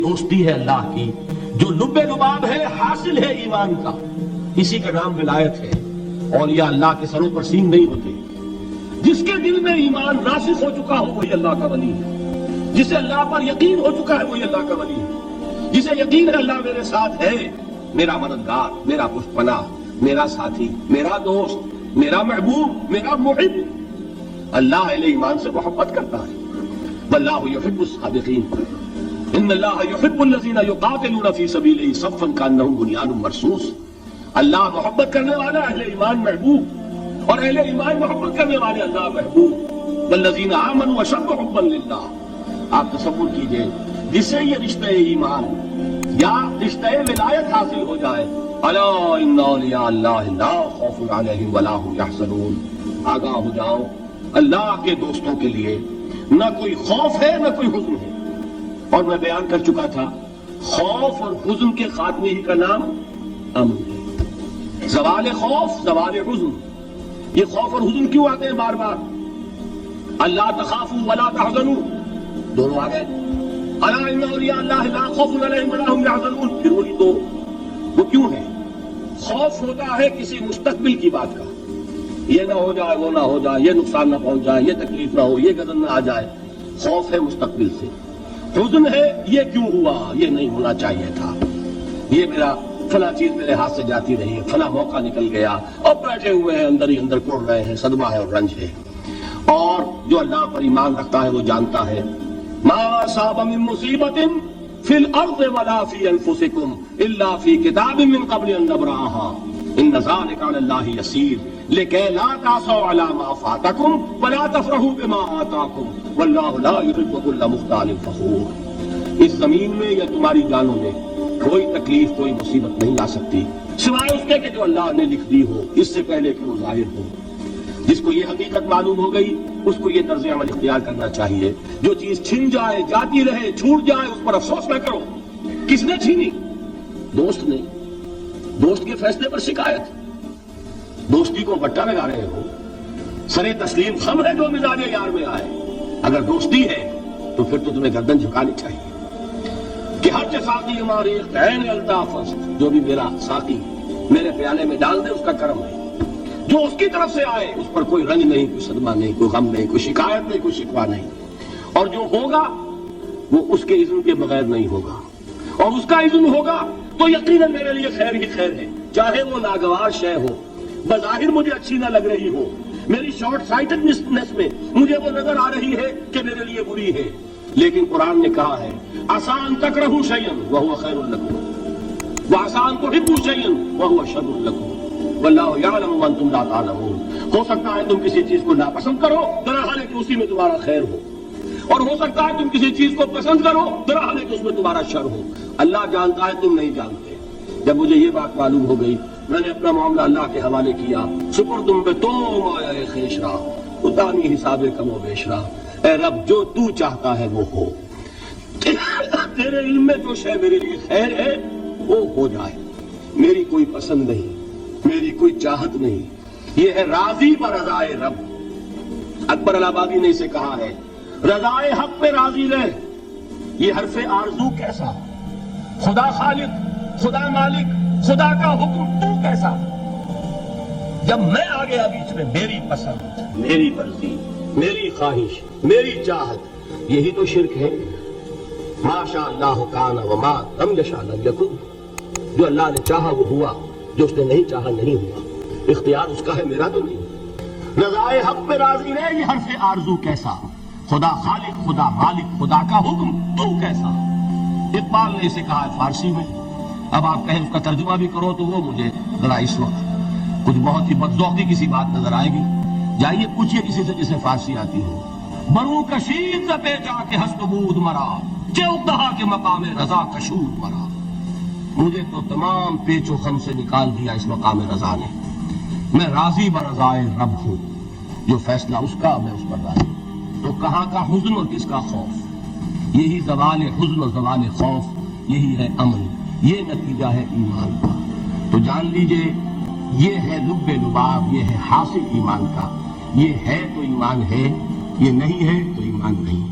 دوستی ہے اللہ کی جو لب لباب ہے، حاصل ہے ایمان کا، اسی کا نام ولایت ہے۔ اولیاء اللہ کے سروں پر سینگ نہیں ہوتے، جس کے دل میں ایمان راسخ ہو چکا ہو وہی اللہ کا ولی ہے، جسے اللہ پر یقین ہو چکا ہے وہی اللہ کا ولی ہے، جسے یقین ہے اللہ میرے ساتھ ہے، میرا مددگار، میرا پشت پناہ، میرا ساتھی، میرا دوست، میرا محبوب، میرا محب۔ اللہ اہل ایمان سے محبت کرتا ہے۔ واللہ یحب الصادقین، ان اللہ یحب الذین یقاتلون فی سبیلہ صفا کانہم بنیان مرصوص۔ اللہ محبت کرنے والا، اہل ایمان محبوب، اور اہل ایمان محبت کرنے والے اللہ محبوب۔ والذین آمنوا اشد حبا للہ۔ آپ تصور کیجئے جسے یہ رشتہ ایمان یا رشتہ ولایت حاصل ہو جائے، الا ان اولیاء اللہ لا خوف علیہم ولا هم یحزنون، آگاہ ہو جاؤ اللہ کے دوستوں کے لیے نہ کوئی خوف ہے نہ کوئی حزن ہے۔ اور میں بیان کر چکا تھا خوف اور حزن کے خاتمے ہی کا نام امن ہے۔ زوال خوف، زوال حزن، یہ خوف اور حزن کیوں آتے ہیں بار بار؟ اللہ تخافوا ولا تحزنوا، دونوں آ گئے۔ الا ان اولیاء اللہ لا خوف علیہم ولا هم یحزنون، پھر وہی دو۔ وہ کیوں ہے؟ خوف ہوتا ہے کسی مستقبل کی بات کا، یہ نہ ہو جائے، وہ نہ ہو جائے، یہ نقصان نہ پہنچ جائے، یہ تکلیف نہ ہو، یہ غضب نہ آ جائے، خوف ہے مستقبل سے۔ حزن ہے یہ کیوں ہوا، یہ نہیں ہونا چاہیے تھا، یہ میرا فلاں چیز میرے ہاتھ سے جاتی رہی ہے، فلاں موقع نکل گیا، اور بیٹھے ہوئے ہیں اندر ہی اندر کوڑ رہے ہیں، صدمہ ہے اور رنج ہے۔ اور جو اللہ پر ایمان رکھتا ہے وہ جانتا ہے ما اصاب من مصیبت فی الارض ولا فی انفسکم الا فی کتاب من قبل ان نبرأها ان ذلک علی اللہ یسیر لکی لا تعصوا علی ما فاتکم ولا تفرحوا بما آتاکم واللہ لا یحب کل مختال فخور۔ اس زمین میں یا تمہاری جانوں میں کوئی تکلیف، کوئی مصیبت نہیں آ سکتی سوائے اس کے کہ جو اللہ نے لکھ دی ہو اس سے پہلے کہ وہ ظاہر ہو۔ جس کو یہ حقیقت معلوم ہو گئی اس کو یہ طرز عمل اختیار کرنا چاہیے، جو چیز چھن جائے، جاتی رہے، چھوٹ جائے، اس پر افسوس نہ کرو۔ کس نے چھینی؟ دوست نے۔ دوست کے فیصلے پر شکایت، دوستی کو بٹا لگا رہے ہو، سرے تسلیم خم ہے جو مزاج یار میں آئے۔ اگر دوستی ہے تو پھر تو تمہیں گردن جھکانی چاہیے کہ ہر ساقی ہماری عین الطاف، جو بھی میرا ساقی میرے پیالے میں ڈال دے اس کا کرم ہے، جو اس کی طرف سے آئے اس پر کوئی رنج نہیں، کوئی صدمہ نہیں، کوئی غم نہیں، کوئی شکایت نہیں، کوئی شکوہ نہیں، اور جو ہوگا وہ اس کے اذن کے بغیر نہیں ہوگا، اور اس کا اذن ہوگا تو یقیناً میرے لیے خیر ہی خیر ہے، چاہے وہ ناگوار شے ہو، بظاہر مجھے اچھی نہ لگ رہی ہو، میری شارٹ سائٹڈنس میں مجھے وہ نظر آ رہی ہے کہ میرے لیے بری ہے، لیکن قرآن نے کہا ہے آسان تکرہوا شیئا وہو خیر لکم وآسان تحبوا شیئا وہو شر لکم واللہ یعلم وانتم لا تعلمون۔ ہو سکتا ہے تم کسی چیز کو ناپسند کرو، درحال ہے کہ اسی میں تمہارا خیر ہو، اور ہو سکتا ہے تم کسی چیز کو پسند کرو، درحال ہے کہ اس میں تمہارا شر ہو۔ اللہ جانتا ہے، تم نہیں جانتے۔ جب مجھے یہ بات معلوم ہو گئی میں نے اپنا معاملہ اللہ کے حوالے کیا، سپردم بے تو مایا خیش را اتانی حساب کم و بیش را۔ اے رب جو تو چاہتا ہے وہ ہو، تیرے علم میں جو شے میرے لیے خیر ہے وہ ہو جائے، میری کوئی پسند نہیں، میری کوئی چاہت نہیں، یہ ہے راضی برضائے رب۔ اکبر الہآبادی نے اسے کہا ہے رضائے حق پہ راضی رہ۔ یہ حرف آرزو کیسا، خدا خالق، خدا مالک، خدا کا حکم تو کیسا؟ جب میں آ گیا بیچ میں میری پسند، میری مرضی، میری خواہش، میری چاہت، یہی تو شرک ہے۔ ما شاء اللہ کان وما لم یشاء لم یکن، جو اللہ نے چاہا وہ ہوا، جو اس نے نہیں چاہا نہیں ہوا، اختیار اس کا ہے، میرا تو نہیں۔ رضائے حق پہ راضی رہے، یہ حرف آرزو کیسا، خدا خالق، خدا مالک، خدا کا حکم تو کیسا۔ اقبال نے اسے کہا ہے فارسی میں، اب آپ کہیں اس کا ترجمہ بھی کرو تو وہ مجھے ذرا اس وقت کچھ بہت ہی بدذوقی کی سی بات نظر آئے گی۔ جائیے پوچھئے کسی سے جسے فارسی آتی ہو، برو کشید ز پیچا کے ہست بود مرا چو کہا کہ مقام رضا کشود مرا۔ مجھے تو تمام پیچ و خم سے نکال دیا اس مقام رضا نے، میں راضی برضائے رب ہوں، جو فیصلہ اس کا میں اس پر راضی ہوں۔ تو کہاں کا حزن اور کس کا خوف؟ یہی زوال حزن اور زوال خوف، یہی ہے امن، یہ نتیجہ ہے ایمان کا۔ تو جان لیجئے یہ ہے لب لباب، یہ ہے حاصل ایمان کا۔ یہ ہے تو ایمان ہے، یہ نہیں ہے تو ایمان نہیں۔